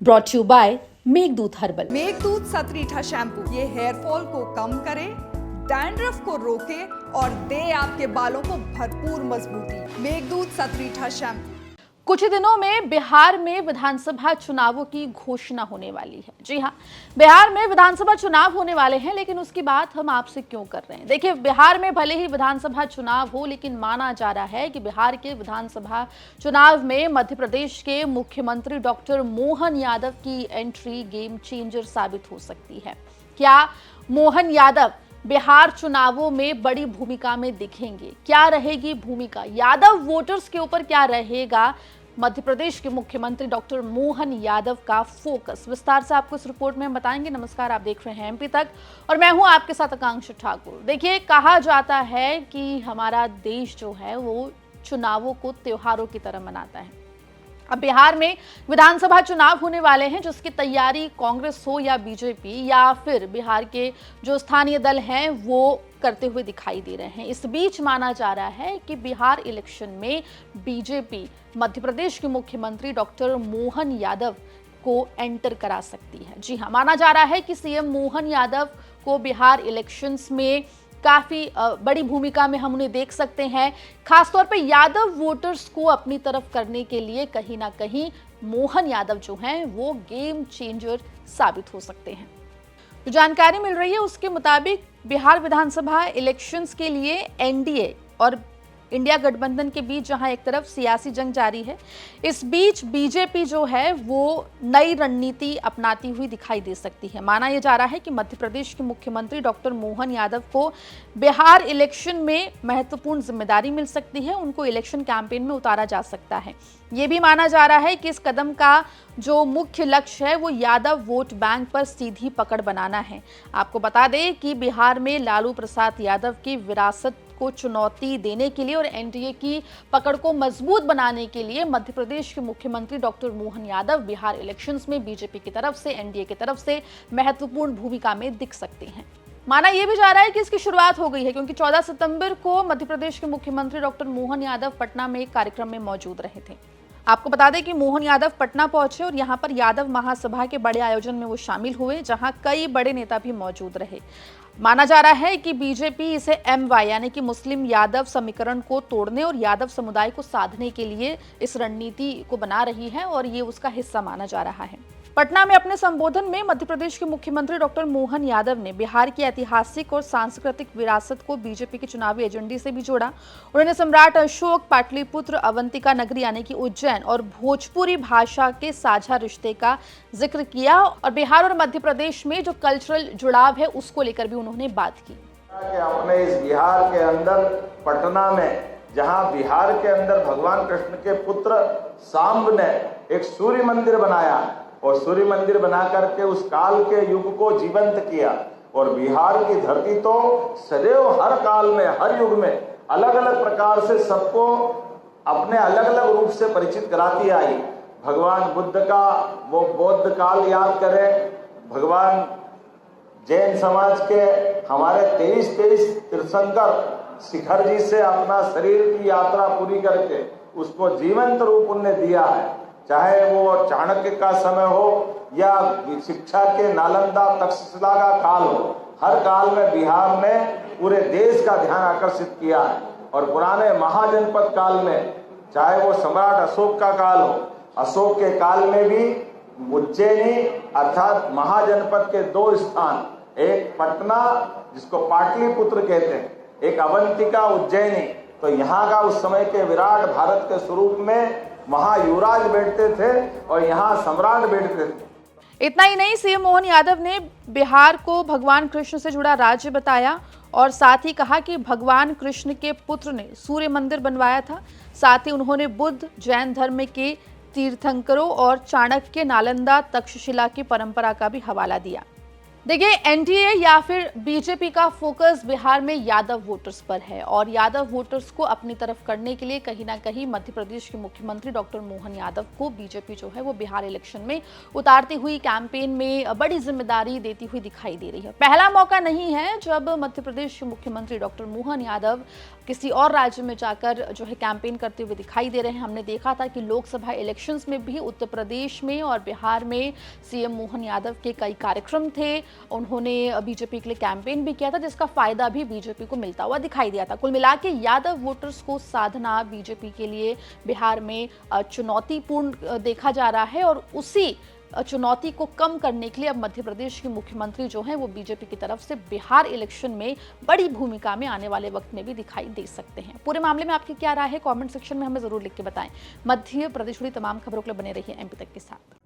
Brought you by Meghdoot herbal. Meghdoot Satritha shampoo ये hair fall को कम करे, डैंड्रफ को रोके और दे आपके बालों को भरपूर मजबूती। मेघदूत सतरीठा शैम्पू। कुछ ही दिनों में बिहार में विधानसभा चुनावों की घोषणा होने वाली है। जी हाँ, बिहार में विधानसभा चुनाव होने वाले हैं, लेकिन उसकी बात हम आपसे क्यों कर रहे हैं? देखिए, बिहार में भले ही विधानसभा चुनाव हो, लेकिन माना जा रहा है कि बिहार के विधानसभा चुनाव में मध्य प्रदेश के मुख्यमंत्री डॉक्टर मोहन यादव की एंट्री गेम चेंजर साबित हो सकती है। क्या मोहन यादव बिहार चुनावों में बड़ी भूमिका में दिखेंगे? क्या रहेगी भूमिका? यादव वोटर्स के ऊपर क्या रहेगा मध्य प्रदेश के मुख्यमंत्री डॉक्टर मोहन यादव का फोकस? विस्तार से आपको इस रिपोर्ट में हम बताएंगे। नमस्कार, आप देख रहे हैं एमपी तक और मैं हूं आपके साथ आकांक्षा ठाकुर। देखिए, कहा जाता है कि हमारा देश जो है वो चुनावों को त्योहारों की तरह मनाता है। अब बिहार में विधानसभा चुनाव होने वाले हैं, जिसकी तैयारी कांग्रेस हो या बीजेपी या फिर बिहार के जो स्थानीय दल हैं वो करते हुए दिखाई दे रहे हैं। इस बीच माना जा रहा है कि बिहार इलेक्शन में बीजेपी मध्य प्रदेश के मुख्यमंत्री डॉक्टर मोहन यादव को एंटर करा सकती है। जी हाँ, माना जा रहा है कि सीएम मोहन यादव को बिहार इलेक्शंस में काफी बड़ी भूमिका में हम उन्हें देख सकते हैं। खासतौर पे यादव वोटर्स को अपनी तरफ करने के लिए कहीं ना कहीं मोहन यादव जो हैं वो गेम चेंजर साबित हो सकते हैं। जो जानकारी मिल रही है उसके मुताबिक बिहार विधानसभा इलेक्शंस के लिए एनडीए और इंडिया गठबंधन के बीच जहां एक तरफ सियासी जंग जारी है, इस बीच बीजेपी जो है वो नई रणनीति अपनाती हुई दिखाई दे सकती है। माना यह जा रहा है कि मध्य प्रदेश के मुख्यमंत्री डॉक्टर मोहन यादव को बिहार इलेक्शन में महत्वपूर्ण जिम्मेदारी मिल सकती है, उनको इलेक्शन कैंपेन में उतारा जा सकता है। ये भी माना जा रहा है कि इस कदम का जो मुख्य लक्ष्य है वो यादव वोट बैंक पर सीधी पकड़ बनाना है। आपको बता दें कि बिहार में लालू प्रसाद यादव की विरासत को चुनौती देने के लिए और एनडीए की पकड़ को मजबूत बनाने के लिए मध्य प्रदेश के मुख्यमंत्री डॉक्टर मोहन यादव बिहार इलेक्शंस में बीजेपी की तरफ से, एनडीए की तरफ से महत्वपूर्ण भूमिका में दिख सकते हैं। माना यह भी जा रहा है कि इसकी शुरुआत हो गई है, क्योंकि 14 सितंबर को मध्य प्रदेश के मुख्यमंत्री डॉक्टर मोहन यादव पटना में एक कार्यक्रम में मौजूद रहे थे। आपको बता दें कि मोहन यादव पटना पहुंचे और यहां पर यादव महासभा के बड़े आयोजन में वो शामिल हुए, जहां कई बड़े नेता भी मौजूद रहे। माना जा रहा है कि बीजेपी इसे एमवाई यानी कि मुस्लिम यादव समीकरण को तोड़ने और यादव समुदाय को साधने के लिए इस रणनीति को बना रही है और ये उसका हिस्सा माना जा रहा है। पटना में अपने संबोधन में मध्य प्रदेश के मुख्यमंत्री डॉक्टर मोहन यादव ने बिहार की ऐतिहासिक और सांस्कृतिक विरासत को बीजेपी के चुनावी एजेंडे से भी जोड़ा। उन्होंने सम्राट अशोक, पाटलिपुत्र, अवंतिका नगरी यानी कि उज्जैन और भोजपुरी भाषा के साझा रिश्ते का जिक्र किया और बिहार और मध्य प्रदेश में जो कल्चरल जुड़ाव है उसको लेकर भी उन्होंने बात की। अपने इस बिहार के अंदर पटना में, जहां बिहार के अंदर भगवान कृष्ण के पुत्र सांब ने एक सूर्य मंदिर बनाया और सूर्य मंदिर बना करके उस काल के युग को जीवंत किया। और बिहार की धरती तो सदैव हर काल में, हर युग में अलग अलग प्रकार से सबको अपने अलग अलग रूप से परिचित कराती आई। भगवान बुद्ध का वो बौद्ध काल याद करें, भगवान जैन समाज के हमारे 23 तीर्थंकर शिखर जी से अपना शरीर की यात्रा पूरी करके उसको जीवंत रूप उन्होंने दिया है। चाहे वो चाणक्य का समय हो या शिक्षा के नालंदा तक्षशिला का काल हो, हर काल में बिहार ने पूरे देश का ध्यान आकर्षित किया है। और पुराने महाजनपद काल में, चाहे वो सम्राट अशोक का काल हो, अशोक के काल में भी उज्जैनी अर्थात महाजनपद के 2 स्थान, एक पटना जिसको पाटलिपुत्र कहते हैं, एक अवंतिका उज्जैनी। तो यहाँ का उस समय के विराट भारत के स्वरूप में महायुवराज बैठते थे और यहाँ सम्राट बैठते थे। इतना ही नहीं, सीएम मोहन यादव ने बिहार को भगवान कृष्ण से जुड़ा राज्य बताया और साथ ही कहा कि भगवान कृष्ण के पुत्र ने सूर्य मंदिर बनवाया था। साथ ही उन्होंने बुद्ध, जैन धर्म के तीर्थंकरों और चाणक्य, नालंदा तक्षशिला की परंपरा का भी हवाला दिया। देखिए, एनडीए या फिर बीजेपी का फोकस बिहार में यादव वोटर्स पर है और यादव वोटर्स को अपनी तरफ करने के लिए कहीं ना कहीं मध्य प्रदेश के मुख्यमंत्री डॉक्टर मोहन यादव को बीजेपी जो है वो बिहार इलेक्शन में उतारती हुई कैंपेन में बड़ी जिम्मेदारी देती हुई दिखाई दे रही है। पहला मौका नहीं है जब मध्य प्रदेश के मुख्यमंत्री डॉक्टर मोहन यादव किसी और राज्य में जाकर जो है कैंपेन करते हुए दिखाई दे रहे हैं। हमने देखा था कि लोकसभा इलेक्शंस में भी उत्तर प्रदेश में और बिहार में सीएम मोहन यादव के कई कार्यक्रम थे, उन्होंने बीजेपी के लिए कैंपेन भी किया था, जिसका फायदा भी बीजेपी को मिलता हुआ दिखाई दिया था। कुल मिला के यादव वोटर्स को साधना बीजेपी के लिए बिहार में चुनौतीपूर्ण देखा जा रहा है और उसी चुनौती को कम करने के लिए अब मध्य प्रदेश के मुख्यमंत्री जो हैं वो बीजेपी की तरफ से बिहार इलेक्शन में बड़ी भूमिका में आने वाले वक्त में भी दिखाई दे सकते हैं। पूरे मामले में आपकी क्या राय है, कमेंट सेक्शन में हमें जरूर लिख के बताएं। मध्य प्रदेश जुड़ी तमाम खबरों के लिए बने रहिए एमपी तक के साथ।